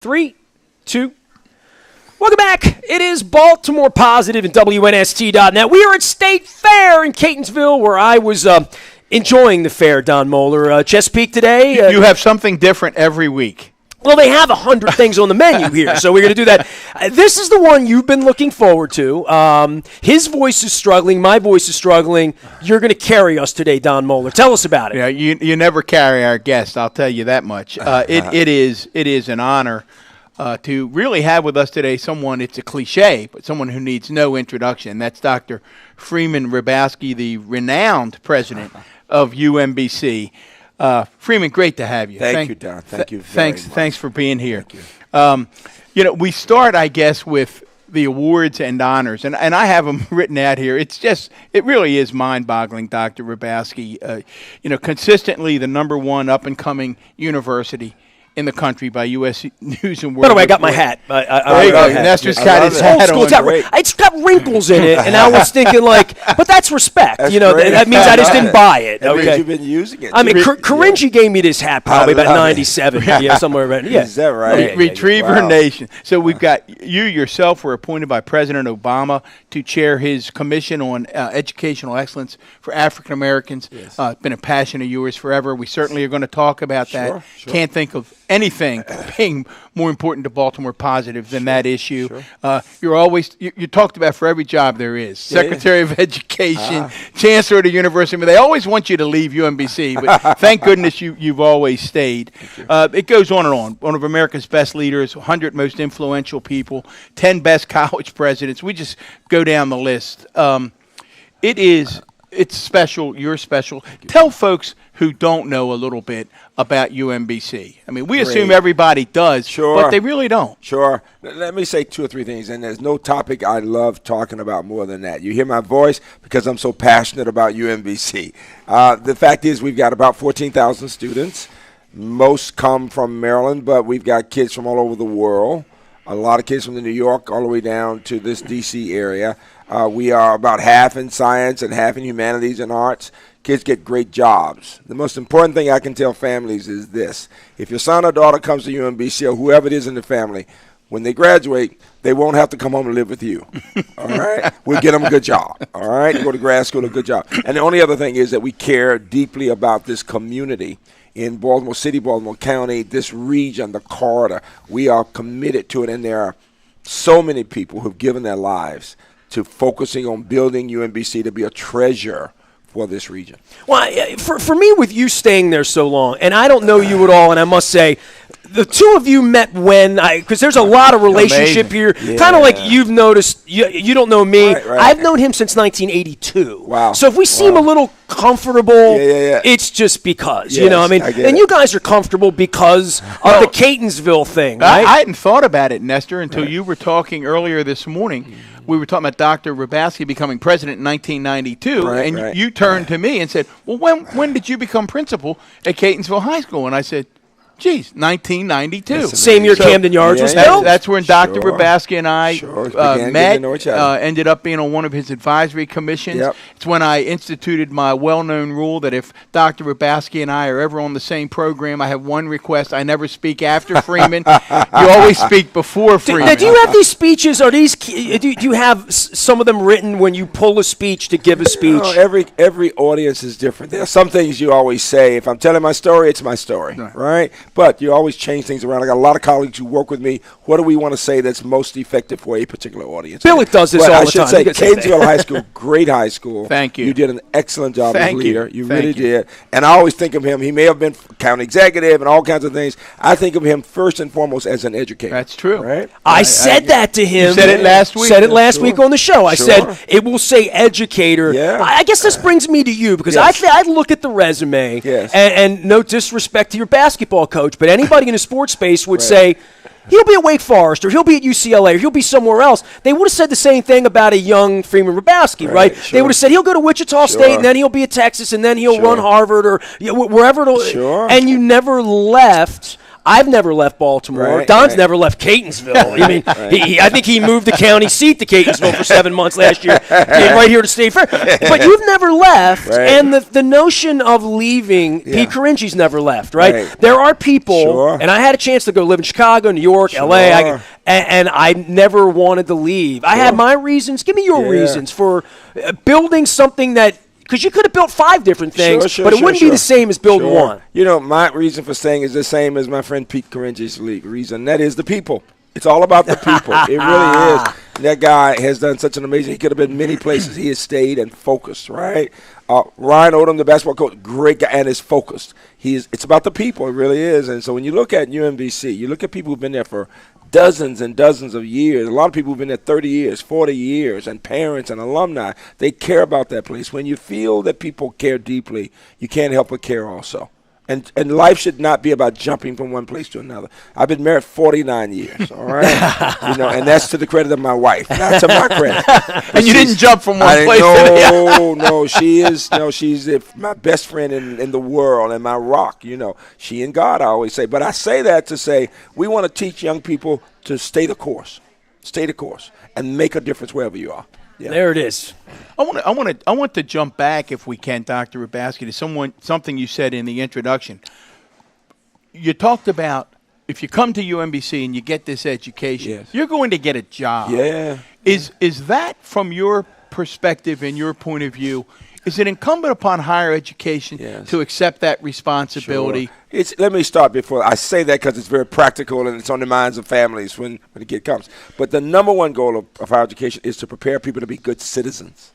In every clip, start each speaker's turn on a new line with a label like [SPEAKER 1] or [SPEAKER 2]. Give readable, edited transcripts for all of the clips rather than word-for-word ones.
[SPEAKER 1] 3, 2. Welcome back. It is Baltimore Positive and WNST.net. We are at State Fair in Catonsville, where I was enjoying the fair, Don Mohler. Chesapeake today.
[SPEAKER 2] You have something different every week.
[SPEAKER 1] Well, they have 100 things on the menu here, so we're going to do that. This is the one you've been looking forward to. His voice is struggling. My voice is struggling. You're going to carry us today, Don Mohler. Tell us about it.
[SPEAKER 2] Yeah, you never carry our guest, I'll tell you that much. It is an honor to really have with us today someone, it's a cliche, but someone who needs no introduction. That's Dr. Freeman Hrabowski, the renowned president of UMBC. Freeman, great to have you.
[SPEAKER 3] Thank you, Don. Thank you.
[SPEAKER 2] Thanks for being here.
[SPEAKER 3] Thank
[SPEAKER 2] you. We start, I guess, with the awards and honors, and I have them written out here. It really is mind-boggling, Dr. Hrabowski. Consistently the #1 up-and-coming university in the country by U.S. News and World Report.
[SPEAKER 1] By the way, I got my hat.
[SPEAKER 2] Nestor's got his hat on.
[SPEAKER 1] It's got wrinkles in it, and I was thinking, but that's respect. That means I just didn't buy it.
[SPEAKER 3] That
[SPEAKER 1] okay.
[SPEAKER 3] means you've been using it.
[SPEAKER 1] I mean, Karinji gave me this hat probably about 97, somewhere around. Yeah.
[SPEAKER 3] Is that right?
[SPEAKER 2] Retriever Nation. So we've got you yourself were appointed by President Obama to chair his Commission on Educational Excellence for African Americans.
[SPEAKER 3] Yes.
[SPEAKER 2] Been a passion of yours forever. We certainly are going to talk about that.
[SPEAKER 3] Sure.
[SPEAKER 2] Can't think of anything being more important to Baltimore Positive than that issue.
[SPEAKER 3] Sure.
[SPEAKER 2] You talked about for every job there is. Secretary of Education, Chancellor of the University. I mean, they always want you to leave UMBC, but thank goodness you've always stayed. It goes on and on. One of America's best leaders, 100 most influential people, 10 best college presidents. We just go down the list. It's special. You're special. Tell folks who don't know a little bit about UMBC. I mean, we assume everybody does, but they really don't.
[SPEAKER 3] Sure. Let me say 2 or 3 things, and there's no topic I love talking about more than that. You hear my voice because I'm so passionate about UMBC. The fact is we've got about 14,000 students. Most come from Maryland, but we've got kids from all over the world. A lot of kids from New York all the way down to this D.C. area. We are about half in science and half in humanities and arts. Kids get great jobs. The most important thing I can tell families is this. If your son or daughter comes to UMBC or whoever it is in the family, when they graduate, they won't have to come home and live with you. All right? We'll get them a good job. All right? Go to grad school, a good job. And the only other thing is that we care deeply about this community in Baltimore City, Baltimore County, this region, the corridor. We are committed to it, and there are so many people who have given their lives to focusing on building UMBC to be a treasure for this region.
[SPEAKER 1] Well, for me, with you staying there so long, and I don't know you at all, and I must say, the two of you met when because there's a lot of relationship here, kind of like you've noticed. You don't know me.
[SPEAKER 3] Right.
[SPEAKER 1] I've known him since 1982.
[SPEAKER 3] Wow.
[SPEAKER 1] So if we seem a little comfortable, it's just because, and you guys are comfortable because of the Catonsville thing, right?
[SPEAKER 2] I hadn't thought about it, Nestor, until you were talking earlier this morning. We were talking about Dr. Hrabowski becoming president in 1992, you turned to me and said, well, when did you become principal at Catonsville High School? And I said, geez, 1992.
[SPEAKER 1] Same year Camden Yards was built?
[SPEAKER 2] That's when Dr. Hrabowski and I met, ended up being on one of his advisory commissions. It's when I instituted my well-known rule that if Dr. Hrabowski and I are ever on the same program, I have one request. I never speak after Freeman. You always speak before Freeman.
[SPEAKER 1] Do you have these speeches? Do you have some of them written when you pull a speech to give a speech?
[SPEAKER 3] Every audience is different. There are some things you always say. If I'm telling my story, it's my story, right? But you always change things around. I got a lot of colleagues who work with me. What do we want to say that's most effective for a particular audience?
[SPEAKER 1] Billy does this all the time.
[SPEAKER 3] I should say, Catonsville High School, great high school.
[SPEAKER 2] Thank you.
[SPEAKER 3] You did an excellent job as a leader. You really did. And I always think of him. He may have been county executive and all kinds of things. I think of him first and foremost as an educator.
[SPEAKER 2] That's true.
[SPEAKER 3] Right?
[SPEAKER 1] I said that to him.
[SPEAKER 2] You said it last week.
[SPEAKER 1] Said it last week on the show. I said it will say educator.
[SPEAKER 3] Yeah.
[SPEAKER 1] I guess this brings me to you because I look at the resume and no disrespect to your basketball coach, but anybody in a sports space would say, he'll be at Wake Forest, or he'll be at UCLA, or he'll be somewhere else. They would have said the same thing about a young Freeman Hrabowski, right?
[SPEAKER 3] Sure.
[SPEAKER 1] They would have said he'll go to Wichita State, and then he'll be at Texas, and then he'll run Harvard, or wherever. And you never left. I've never left Baltimore. Don's never left Catonsville. I mean, I think he moved the county seat to Catonsville for 7 months last year, right here to State Fair. But you've never left, and the notion of leaving, Pete Caringi's never left, right? There are people, and I had a chance to go live in Chicago, New York, L.A., and I never wanted to leave. I had my reasons. Give me your reasons for building something that, because you could have built 5 different things, but it wouldn't be the same as building one.
[SPEAKER 3] You know, my reason for saying is the same as my friend Pete Caringi's reason. That is the people. It's all about the people. It really is. That guy has done such an amazing – he could have been many places. He has stayed and focused, right? Ryan Odom, the basketball coach, great guy and is focused. It's about the people. It really is. And so when you look at UMBC, you look at people who've been there for dozens and dozens of years. A lot of people who've been there 30 years, 40 years, and parents and alumni, they care about that place. When you feel that people care deeply, you can't help but care also. And life should not be about jumping from one place to another. I've been married 49 years, all right? And that's to the credit of my wife, not to my credit.
[SPEAKER 2] And you didn't jump from one place to
[SPEAKER 3] the other. She's my best friend in the world and my rock, She and God, I always say. But I say that to say we want to teach young people to stay the course, and make a difference wherever you are.
[SPEAKER 1] Yeah. There it is.
[SPEAKER 2] I want to jump back, if we can, Dr. Hrabowski, to something you said in the introduction. You talked about if you come to UMBC and you get this education, you're going to get a job.
[SPEAKER 3] Yeah.
[SPEAKER 2] Is that, from your perspective and your point of view, is it incumbent upon higher education to accept that responsibility?
[SPEAKER 3] Sure. Let me start before I say that, because it's very practical and it's on the minds of families when the kid comes. But the number one goal of higher education is to prepare people to be good citizens,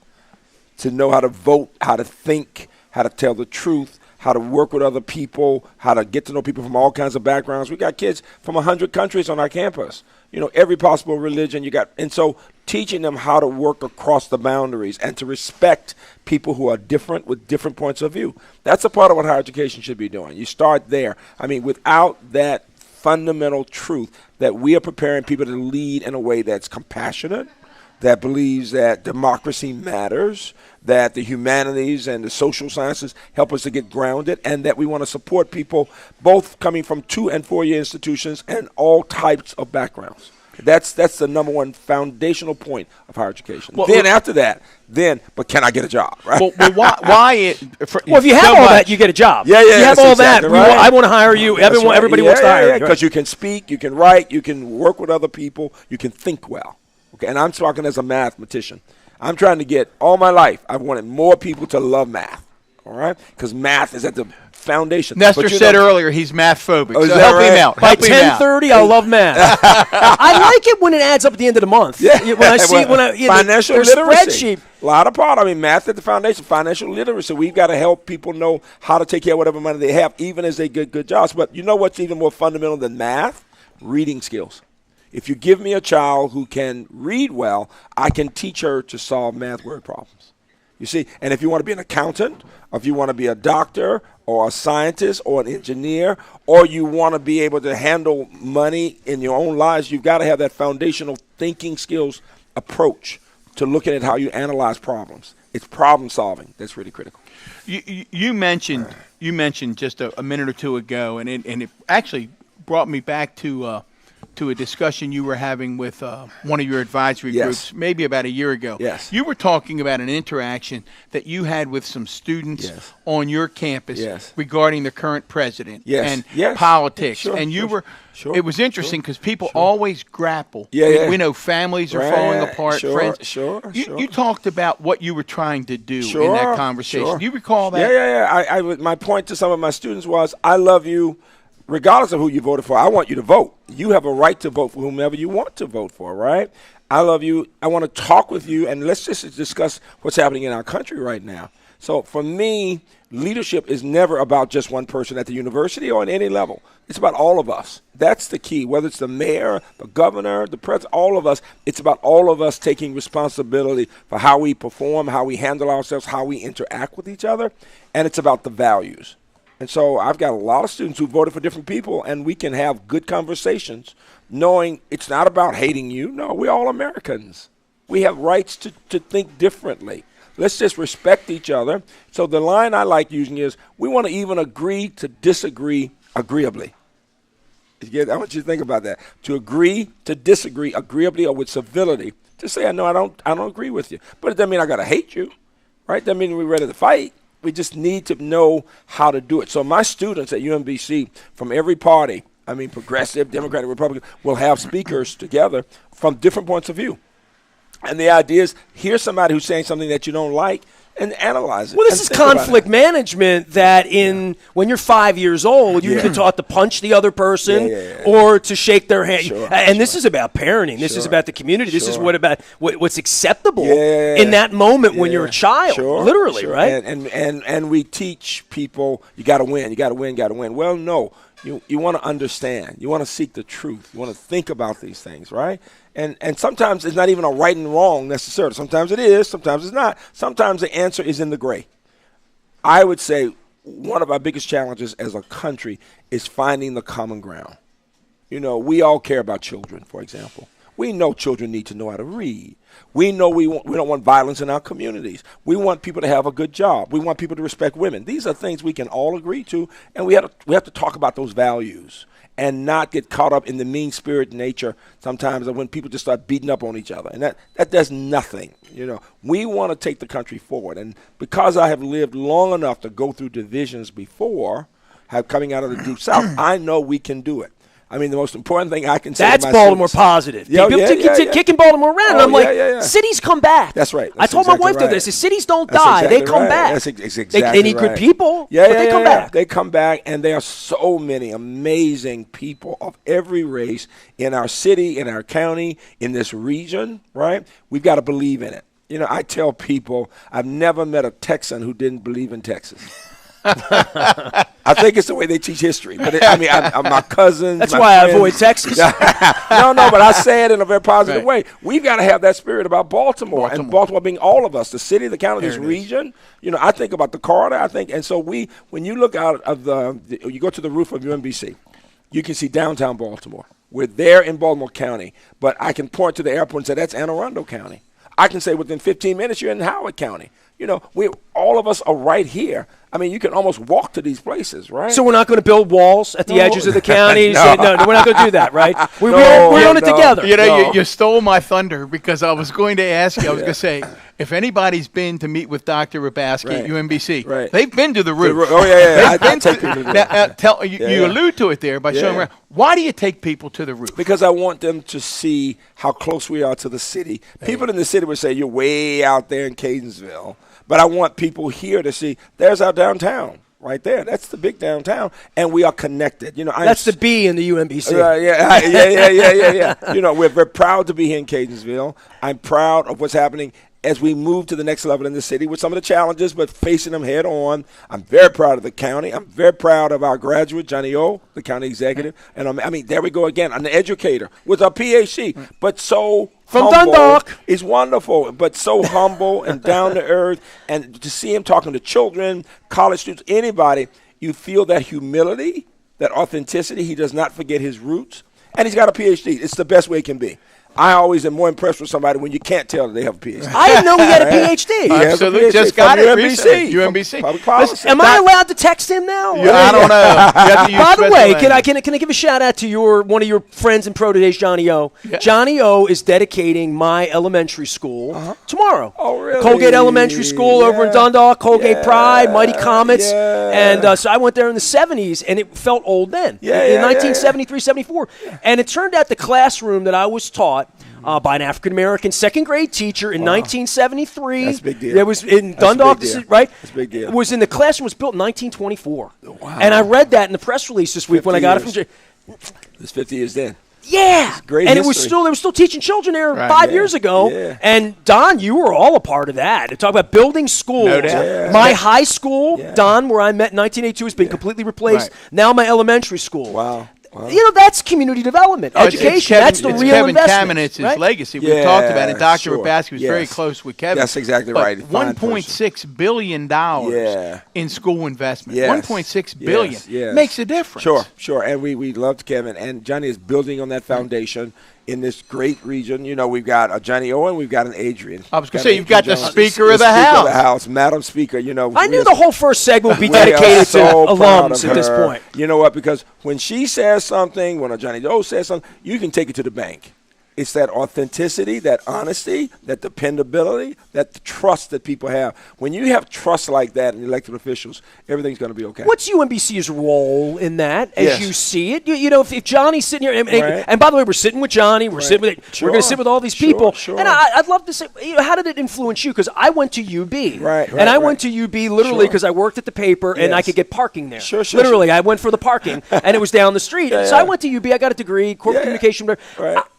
[SPEAKER 3] to know how to vote, how to think, how to tell the truth, how to work with other people, how to get to know people from all kinds of backgrounds. We got kids from 100 countries on our campus. Every possible religion you got. And so teaching them how to work across the boundaries and to respect people who are different with different points of view. That's a part of what higher education should be doing. You start there. I mean, without that fundamental truth that we are preparing people to lead in a way that's compassionate, that believes that democracy matters, that the humanities and the social sciences help us to get grounded, and that we want to support people both coming from 2- and 4-year institutions and all types of backgrounds. That's the number one foundational point of higher education. Well, then after that, but can I get a job? Right?
[SPEAKER 2] Well, why?
[SPEAKER 1] If you have all that, you get a job.
[SPEAKER 3] Yeah.
[SPEAKER 1] You have all
[SPEAKER 3] exactly
[SPEAKER 1] that.
[SPEAKER 3] Right.
[SPEAKER 1] I want to hire you. Everybody wants to hire you.
[SPEAKER 3] Because you can speak, you can write, you can work with other people, you can think well. Okay, and I'm talking as a mathematician. I'm trying to get, all my life, I've wanted more people to love math, all right? Because math is at the foundation.
[SPEAKER 2] Nestor said earlier he's math phobic, so help him out.
[SPEAKER 1] By 10:30, I love math. I like it when it adds up at the end of the month. Yeah. When I see
[SPEAKER 3] financial literacy.
[SPEAKER 1] Spreadsheet.
[SPEAKER 3] A lot of part. I mean, math at the foundation, financial literacy. We've got to help people know how to take care of whatever money they have, even as they get good jobs. But you know what's even more fundamental than math? Reading skills. If you give me a child who can read well, I can teach her to solve math word problems. You see, and if you want to be an accountant, or if you want to be a doctor or a scientist or an engineer, or you want to be able to handle money in your own lives, you've got to have that foundational thinking skills approach to looking at how you analyze problems. It's problem solving that's really critical.
[SPEAKER 2] You mentioned just a minute or two ago, and it actually brought me back to a discussion you were having with one of your advisory groups maybe about a year ago.
[SPEAKER 3] Yes.
[SPEAKER 2] You were talking about an interaction that you had with some students on your campus regarding the current president and politics.
[SPEAKER 3] Sure,
[SPEAKER 2] and you were it was interesting because people always grapple. We know families are falling apart, friends. You talked about what you were trying to do in that conversation. Do you recall that?
[SPEAKER 3] Yeah. My point to some of my students was, I love you regardless of who you voted for. I want you to vote. You have a right to vote for whomever you want to vote for, right? I love you. I want to talk with you, and let's just discuss what's happening in our country right now. So for me, leadership is never about just one person at the university or at any level. It's about all of us. That's the key, whether it's the mayor, the governor, the president, all of us. It's about all of us taking responsibility for how we perform, how we handle ourselves, how we interact with each other, and it's about the values. And so I've got a lot of students who voted for different people, and we can have good conversations knowing it's not about hating you. No, we're all Americans. We have rights to think differently. Let's just respect each other. So the line I like using is, we want to even agree to disagree agreeably. I want you to think about that. To agree, to disagree, agreeably or with civility. Just say, no, I don't agree with you. But it doesn't mean I got to hate you, right? Doesn't mean we're ready to fight. We just need to know how to do it. So my students at UMBC from every party, progressive, Democratic, Republican, will have speakers together from different points of view. And the idea is, here's somebody who's saying something that you don't like, and analyze it.
[SPEAKER 1] Well, this is conflict management that when you're 5 years old, you're either taught to punch the other person or to shake their hand. Sure, and this is about parenting. This is about the community. This is what's acceptable in that moment when you're a child, literally, right?
[SPEAKER 3] And we teach people, you got to win, you got to win, you got to win. Well, no. You want to understand. You want to seek the truth. You want to think about these things, right? And sometimes it's not even a right and wrong necessarily. Sometimes it is. Sometimes it's not. Sometimes the answer is in the gray. I would say one of our biggest challenges as a country is finding the common ground. We all care about children, for example. We know children need to know how to read. We know we don't want violence in our communities. We want people to have a good job. We want people to respect women. These are things we can all agree to, and we have to talk about those values and not get caught up in the mean-spirited nature sometimes when people just start beating up on each other. And that does nothing. We want to take the country forward. And because I have lived long enough to go through divisions before, coming out of the Deep South, I know we can do it. The most important thing I can say
[SPEAKER 1] That's
[SPEAKER 3] to my
[SPEAKER 1] Baltimore
[SPEAKER 3] students,
[SPEAKER 1] positive. People kicking Baltimore around. And I'm like, cities come back.
[SPEAKER 3] That's right.
[SPEAKER 1] I told my wife this. The cities don't die. They come back.
[SPEAKER 3] That's exactly
[SPEAKER 1] they need good people, but they come back.
[SPEAKER 3] They come back, and there are so many amazing people of every race in our city, in our county, in this region, right? We've got to believe in it. I tell people I've never met a Texan who didn't believe in Texas. I think it's the way they teach history. But my cousins.
[SPEAKER 1] That's why I avoid Texas.
[SPEAKER 3] No, but I say it in a very positive way. We've got to have that spirit about Baltimore. And Baltimore being all of us, the city, the county, this region. I think about the corridor. And so when you look out of you go to the roof of UMBC, you can see downtown Baltimore. We're there in Baltimore County, but I can point to the airport and say that's Anne Arundel County. I can say within 15 minutes you're in Howard County. All of us are right here. You can almost walk to these places, right?
[SPEAKER 1] So we're not going to build walls at the edges of the counties? No, we're not going to do that, right? We're on it together.
[SPEAKER 2] You stole my thunder because I was going to ask you, I was going to say, if anybody's been to meet with Dr. Hrabowski at UMBC, they've been to the roof. You allude to it there by showing around. Why do you take people to the roof?
[SPEAKER 3] Because I want them to see how close we are to the city. People in the city would say, you're way out there in Catonsville. But I want people here to see there's our downtown right there. That's the big downtown, and we are connected.
[SPEAKER 1] That's the B in the UMBC.
[SPEAKER 3] Yeah. We're very proud to be here in Catonsville. I'm proud of what's happening as we move to the next level in the city with some of the challenges, but facing them head on. I'm very proud of the county. I'm very proud of our graduate, Johnny O, the county executive. And there we go again, an educator with a PhD, but so
[SPEAKER 1] from Dundalk.
[SPEAKER 3] He's wonderful, but so humble and down to earth. And to see him talking to children, college students, anybody, you feel that humility, that authenticity. He does not forget his roots. And he's got a PhD. It's the best way it can be. I always am more impressed with somebody when you can't tell that they have a PhD.
[SPEAKER 1] I didn't know he had a PhD.
[SPEAKER 2] Absolutely. Just got it recently. UMBC.
[SPEAKER 1] Am I allowed to text him now?
[SPEAKER 2] I don't know.
[SPEAKER 1] By the way, can I give a shout out to one of your friends and proteges, Johnny O? Yeah. Johnny O is dedicating my elementary school tomorrow.
[SPEAKER 3] Oh, really?
[SPEAKER 1] Colgate Elementary School over in Dundalk, Colgate Pride, Mighty Comets. And so I went there in the 70s, and it felt old then. In 1973, 74. And it turned out the classroom that I was taught by an African-American second-grade teacher in 1973.
[SPEAKER 3] That's a big deal.
[SPEAKER 1] It was in Dundalk, right?
[SPEAKER 3] That's a big deal.
[SPEAKER 1] It was in the classroom. Was built in 1924. Wow. And I read that in the press release this week when I got it from.
[SPEAKER 3] It's 50 years then.
[SPEAKER 1] Yeah,
[SPEAKER 3] great
[SPEAKER 1] and
[SPEAKER 3] history.
[SPEAKER 1] they were still teaching children there 5 years ago. Yeah. And Don, you were all a part of that. To talk about building schools.
[SPEAKER 2] No doubt.
[SPEAKER 1] My high school, Don, where I met in 1982, has been completely replaced. Right. Now my elementary school.
[SPEAKER 3] Wow.
[SPEAKER 1] That's community development, education. That's the real investment.
[SPEAKER 2] Kevin Kamenitz's legacy. We've talked about it. Dr. Hrabowski was very close with Kevin.
[SPEAKER 3] That's exactly right.
[SPEAKER 2] $1.6 billion in school investment. $1.6 billion makes a difference.
[SPEAKER 3] Sure. And we loved Kevin. And Johnny is building on that foundation in this great region. We've got a Johnny Owen, we've got an Adrian.
[SPEAKER 2] I was going to say, you've got the Speaker of the House.
[SPEAKER 3] Madam Speaker.
[SPEAKER 1] I knew the whole first segment would be dedicated to alums at this point.
[SPEAKER 3] You know what? Because when she says says something, when a Johnny Doe says something, you can take it to the bank. It's that authenticity, that honesty, that dependability, that trust that people have. When you have trust like that in elected officials, everything's going to be okay.
[SPEAKER 1] What's UMBC's role in that as you see it? You know, if Johnny's sitting here, and by the way, we're sitting with Johnny, we're sitting with we're going to sit with all these people. And I'd love to say, how did it influence you? Because I went to UB. And I went to UB literally because I worked at the paper and I could get parking there. Literally, I went for the parking and it was down the street. So I went to UB, I got a degree, corporate communication.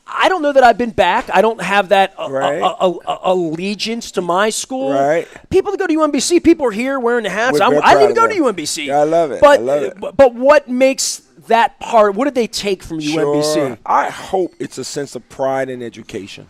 [SPEAKER 1] I don't know that I've been back. I don't have that allegiance to my school. People that go to UMBC, people are here wearing the hats. I didn't even go to UMBC.
[SPEAKER 3] I love it.
[SPEAKER 1] But what makes that part? What did they take from UMBC?
[SPEAKER 3] I hope it's a sense of pride in education.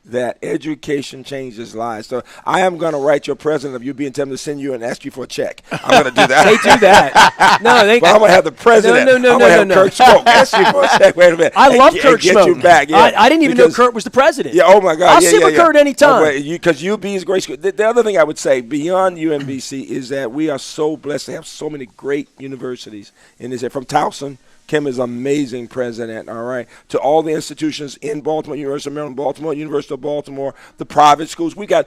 [SPEAKER 3] That education changes lives. So I am going to write your president of UB and tell him to send you and ask you for a check. I'm going to do that.
[SPEAKER 1] They do that. No,
[SPEAKER 3] I'm going to have the president.
[SPEAKER 1] No.
[SPEAKER 3] Kurt Smoke ask you for a check. Wait a minute.
[SPEAKER 1] I love Kurt Smoke.
[SPEAKER 3] Get you back.
[SPEAKER 1] I didn't even know Kurt was the president.
[SPEAKER 3] Yeah. Oh my God.
[SPEAKER 1] I'll sit with Kurt anytime.
[SPEAKER 3] Because UB is a great school. The other thing I would say beyond UMBC is that we are so blessed to have so many great universities in this area. From Towson. Kim is amazing president, all right, to all the institutions in Baltimore, University of Maryland, Baltimore, University of Baltimore, the private schools. We got,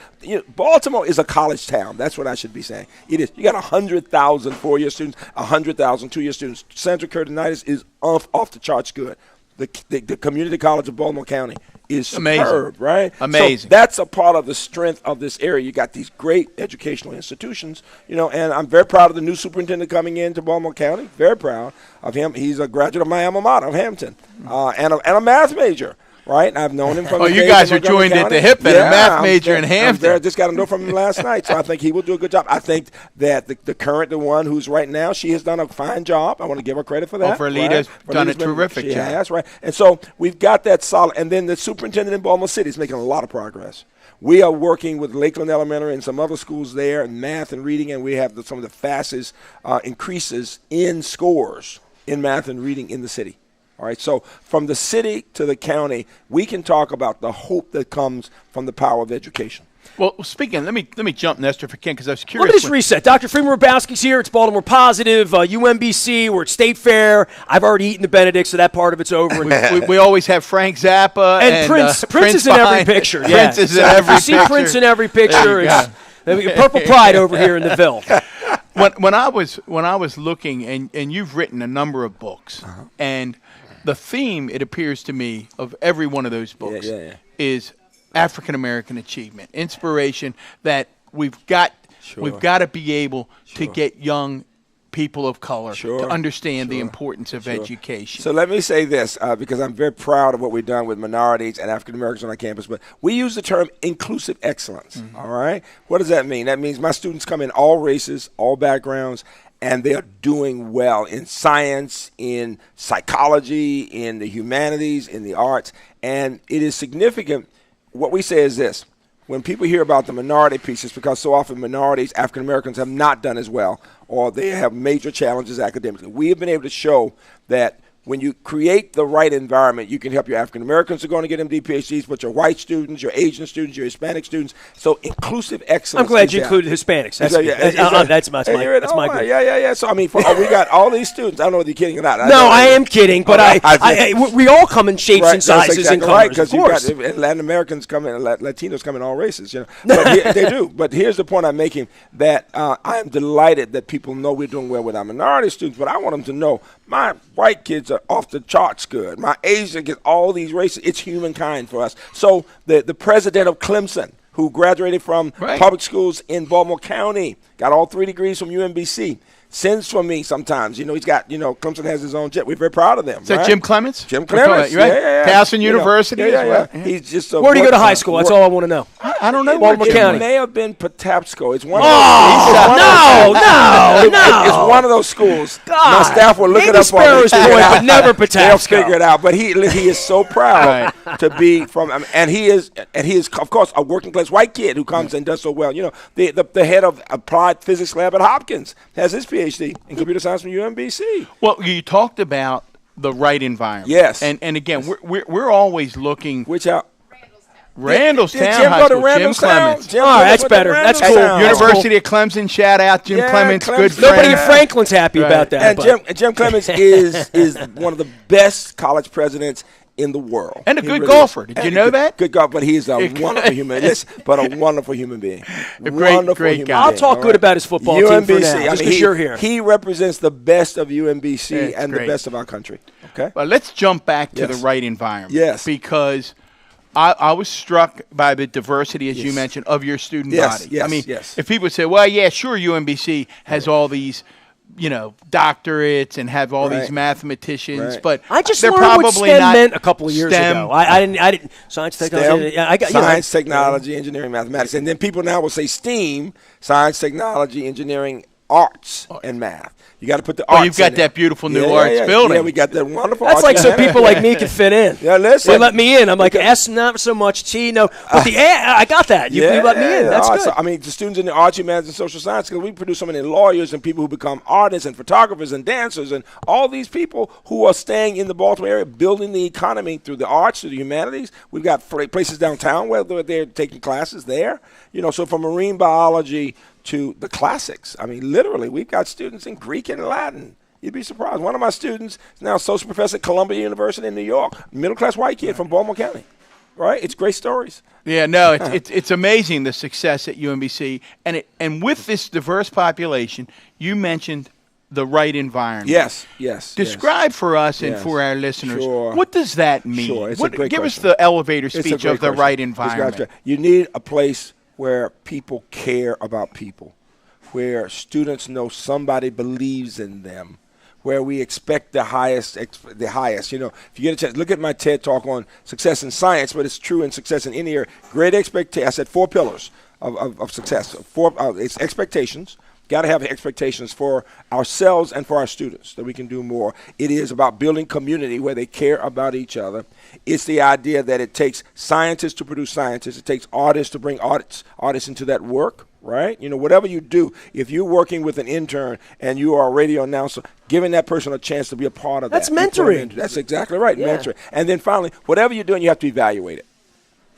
[SPEAKER 3] Baltimore is a college town. That's what I should be saying. It is. You got 100,000 four-year students, 100,000 two-year students. Sandra Curtinitis is off the charts good. The Community College of Baltimore County is superb, right?
[SPEAKER 2] Amazing.
[SPEAKER 3] So that's a part of the strength of this area. You got these great educational institutions, and I'm very proud of the new superintendent coming into Baltimore County. Very proud of him. He's a graduate of my alma mater, of Hampton, and a math major. Right, I've known him from.
[SPEAKER 2] You guys are joined at the hip, and a math major in Hampton.
[SPEAKER 3] I just got to know from him last night, so I think he will do a good job. I think that the one who's right now, she has done a fine job. I want to give her credit for that.
[SPEAKER 2] Lita's done a terrific job.
[SPEAKER 3] Yeah, that's right. And so we've got that solid. And then the superintendent in Baltimore City is making a lot of progress. We are working with Lakeland Elementary and some other schools there in math and reading, and we have some of the fastest increases in scores in math and reading in the city. All right, so from the city to the county, we can talk about the hope that comes from the power of education.
[SPEAKER 2] Well, speaking, let me jump, Nestor, if I can, because I was curious.
[SPEAKER 1] Let me just reset. Dr. Freeman Hrabowski's here. It's Baltimore Positive, UMBC. We're at State Fair. I've already eaten the Benedict, so that part of it's over.
[SPEAKER 2] we always have Frank Zappa
[SPEAKER 1] and Prince. Prince is in every picture.
[SPEAKER 2] Prince is in every picture.
[SPEAKER 1] You see Prince in every picture. Purple Pride over here in the Ville.
[SPEAKER 2] When I was looking, and you've written a number of books, and the theme, it appears to me, of every one of those books is African American achievement, inspiration that we've got to be able to get young people of color to understand the importance of education.
[SPEAKER 3] So let me say this, because I'm very proud of what we've done with minorities and African Americans on our campus, but we use the term inclusive excellence, all right? What does that mean? That means my students come in all races, all backgrounds, and they are doing well in science, in psychology, in the humanities, in the arts. And it is significant. What we say is this. When people hear about the minority pieces, because so often minorities, African Americans, have not done as well, or they have major challenges academically, we have been able to show that when you create the right environment, you can help your African Americans who are going to get MD PhDs, but your white students, your Asian students, your Hispanic students. So inclusive excellence.
[SPEAKER 1] I'm glad you included Hispanics. That's my group.
[SPEAKER 3] Yeah. So I mean, we got all these students. I don't know whether you're kidding or not.
[SPEAKER 1] I am kidding, but we all come in shapes and sizes and colors.
[SPEAKER 3] Right, because you got Latin Americans come in, Latinos come in all races. But they do. But here's the point I'm making: that I am delighted that people know we're doing well with our minority students, but I want them to know my white kids are off the charts good. My Asian kids, all these races, it's humankind for us. So the president of Clemson, who graduated from public schools in Baltimore County, got all 3 degrees from UMBC, sends for me sometimes. He's got, Clemson has his own jet. We're very proud of them.
[SPEAKER 2] Is that Jim Clements?
[SPEAKER 3] Jim Clements.
[SPEAKER 2] Yeah. Towson University as well.
[SPEAKER 3] He's just
[SPEAKER 1] Where did he go to high school? That's all I want to know.
[SPEAKER 2] I don't know.
[SPEAKER 1] Baltimore County.
[SPEAKER 3] It may have been Patapsco. It's one.
[SPEAKER 1] No.
[SPEAKER 3] It's one of those schools. God. My staff will look it up on it.
[SPEAKER 1] But never Patapsco.
[SPEAKER 3] They'll figure it out. But he is so proud to be from, and he is of course a working class white kid who comes and does so well. The head of applied physics lab at Hopkins has his PhD in computer science from UMBC.
[SPEAKER 2] Well, you talked about the right environment.
[SPEAKER 3] Yes.
[SPEAKER 2] And again, we're always looking.
[SPEAKER 3] Which out?
[SPEAKER 2] Randallstown
[SPEAKER 3] Jim
[SPEAKER 2] High
[SPEAKER 3] go to
[SPEAKER 2] School. Jim
[SPEAKER 3] Randallstown?
[SPEAKER 2] Clements.
[SPEAKER 3] Jim
[SPEAKER 1] All right,
[SPEAKER 3] Clements
[SPEAKER 1] that's
[SPEAKER 3] went to
[SPEAKER 1] better. That's
[SPEAKER 3] Randallstown.
[SPEAKER 1] cool.
[SPEAKER 2] University of Clemson, shout out Jim Clements, good friend.
[SPEAKER 1] Nobody in Franklin's happy about that.
[SPEAKER 3] And Jim Clements is one of the best college presidents in the world.
[SPEAKER 2] And a good golfer. Did you know that?
[SPEAKER 3] Good golfer, but he's a wonderful human. But a wonderful human being.
[SPEAKER 2] A great guy.
[SPEAKER 1] I'll talk good about his football team for now, just because you're here.
[SPEAKER 3] He represents the best of UMBC and the best of our country. Okay.
[SPEAKER 2] Well, let's jump back to the right environment.
[SPEAKER 3] Yes.
[SPEAKER 2] Because I was struck by the diversity, as you mentioned, of your student body.
[SPEAKER 3] Yes,
[SPEAKER 2] I mean, if people say, well, yeah, sure, UMBC has all these doctorates and have all these mathematicians, but
[SPEAKER 1] I just
[SPEAKER 2] they're
[SPEAKER 1] learned
[SPEAKER 2] probably
[SPEAKER 1] what STEM
[SPEAKER 2] not
[SPEAKER 1] meant a couple of years ago. I didn't science, technology,
[SPEAKER 3] science, technology, engineering, mathematics, and then people now will say STEAM: science, technology, engineering, arts, and math. You got to put the arts.
[SPEAKER 2] Oh, you've got that beautiful new arts building.
[SPEAKER 3] Yeah, we got that wonderful.
[SPEAKER 1] That's like so people like me can fit in.
[SPEAKER 3] Yeah, listen.
[SPEAKER 1] They let me in. I'm like S, not so much T. No, but I got that. You let me in. That's good.
[SPEAKER 3] So, I mean, the students in the arts, humanities, and social science, because we produce so many lawyers and people who become artists and photographers and dancers and all these people who are staying in the Baltimore area, building the economy through the arts, through the humanities. We've got places downtown where they're taking classes there. So from marine biology to the classics. I mean, literally, we've got students in Greek and Latin. You'd be surprised. One of my students is now associate professor at Columbia University in New York, middle-class white kid from Baltimore County. Right? It's great stories.
[SPEAKER 2] Yeah, no, it's amazing the success at UMBC, and with this diverse population, you mentioned the right environment.
[SPEAKER 3] Yes.
[SPEAKER 2] Describe for us and for our listeners, what does that mean?
[SPEAKER 3] Sure, it's a great
[SPEAKER 2] give
[SPEAKER 3] question.
[SPEAKER 2] us the elevator speech of the right environment.
[SPEAKER 3] You need a place where people care about people, where students know somebody believes in them, where we expect the highest. If you get a chance, look at my TED Talk on success in science, but it's true in success in any area. Great expectation. I said 4 pillars of success. It's expectations. Got to have expectations for ourselves and for our students that we can do more. It is about building community where they care about each other. It's the idea that it takes scientists to produce scientists. It takes artists to bring artists into that work, right? Whatever you do, if you're working with an intern and you are a radio announcer, giving that person a chance to be a part of
[SPEAKER 1] That's
[SPEAKER 3] that.
[SPEAKER 1] mentoring.
[SPEAKER 3] That's exactly right, mentoring. And then finally, whatever you're doing, you have to evaluate it.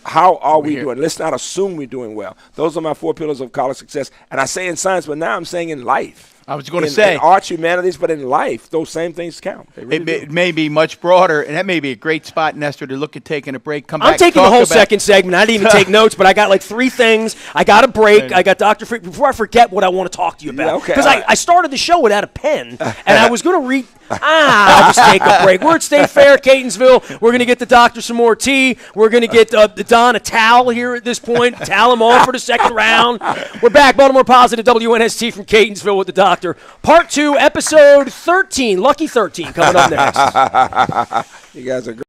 [SPEAKER 3] How are we doing? Let's not assume we're doing well. Those are my 4 pillars of college success. And I say in science, but now I'm saying in life.
[SPEAKER 2] I was going to say.
[SPEAKER 3] In arts, humanities, but in life, those same things count.
[SPEAKER 2] It may be much broader, and that may be a great spot, Nestor, to look at taking a break. Come back.
[SPEAKER 1] I'm taking the whole second segment. I didn't even take notes, but I got like 3 things. I got a break. I got Dr. Freak. Before I forget what I want to talk to you about. Because I started the show without a pen, and I was going to read. I'll just take a break. We're at State Fair, Catonsville. We're going to get the doctor some more tea. We're going to get Don a towel here at this point. Towel him off for the second round. We're back. Baltimore Positive, WNST from Catonsville with the doctor. Part 2, episode 13. Lucky 13 coming up next.
[SPEAKER 3] You guys are great.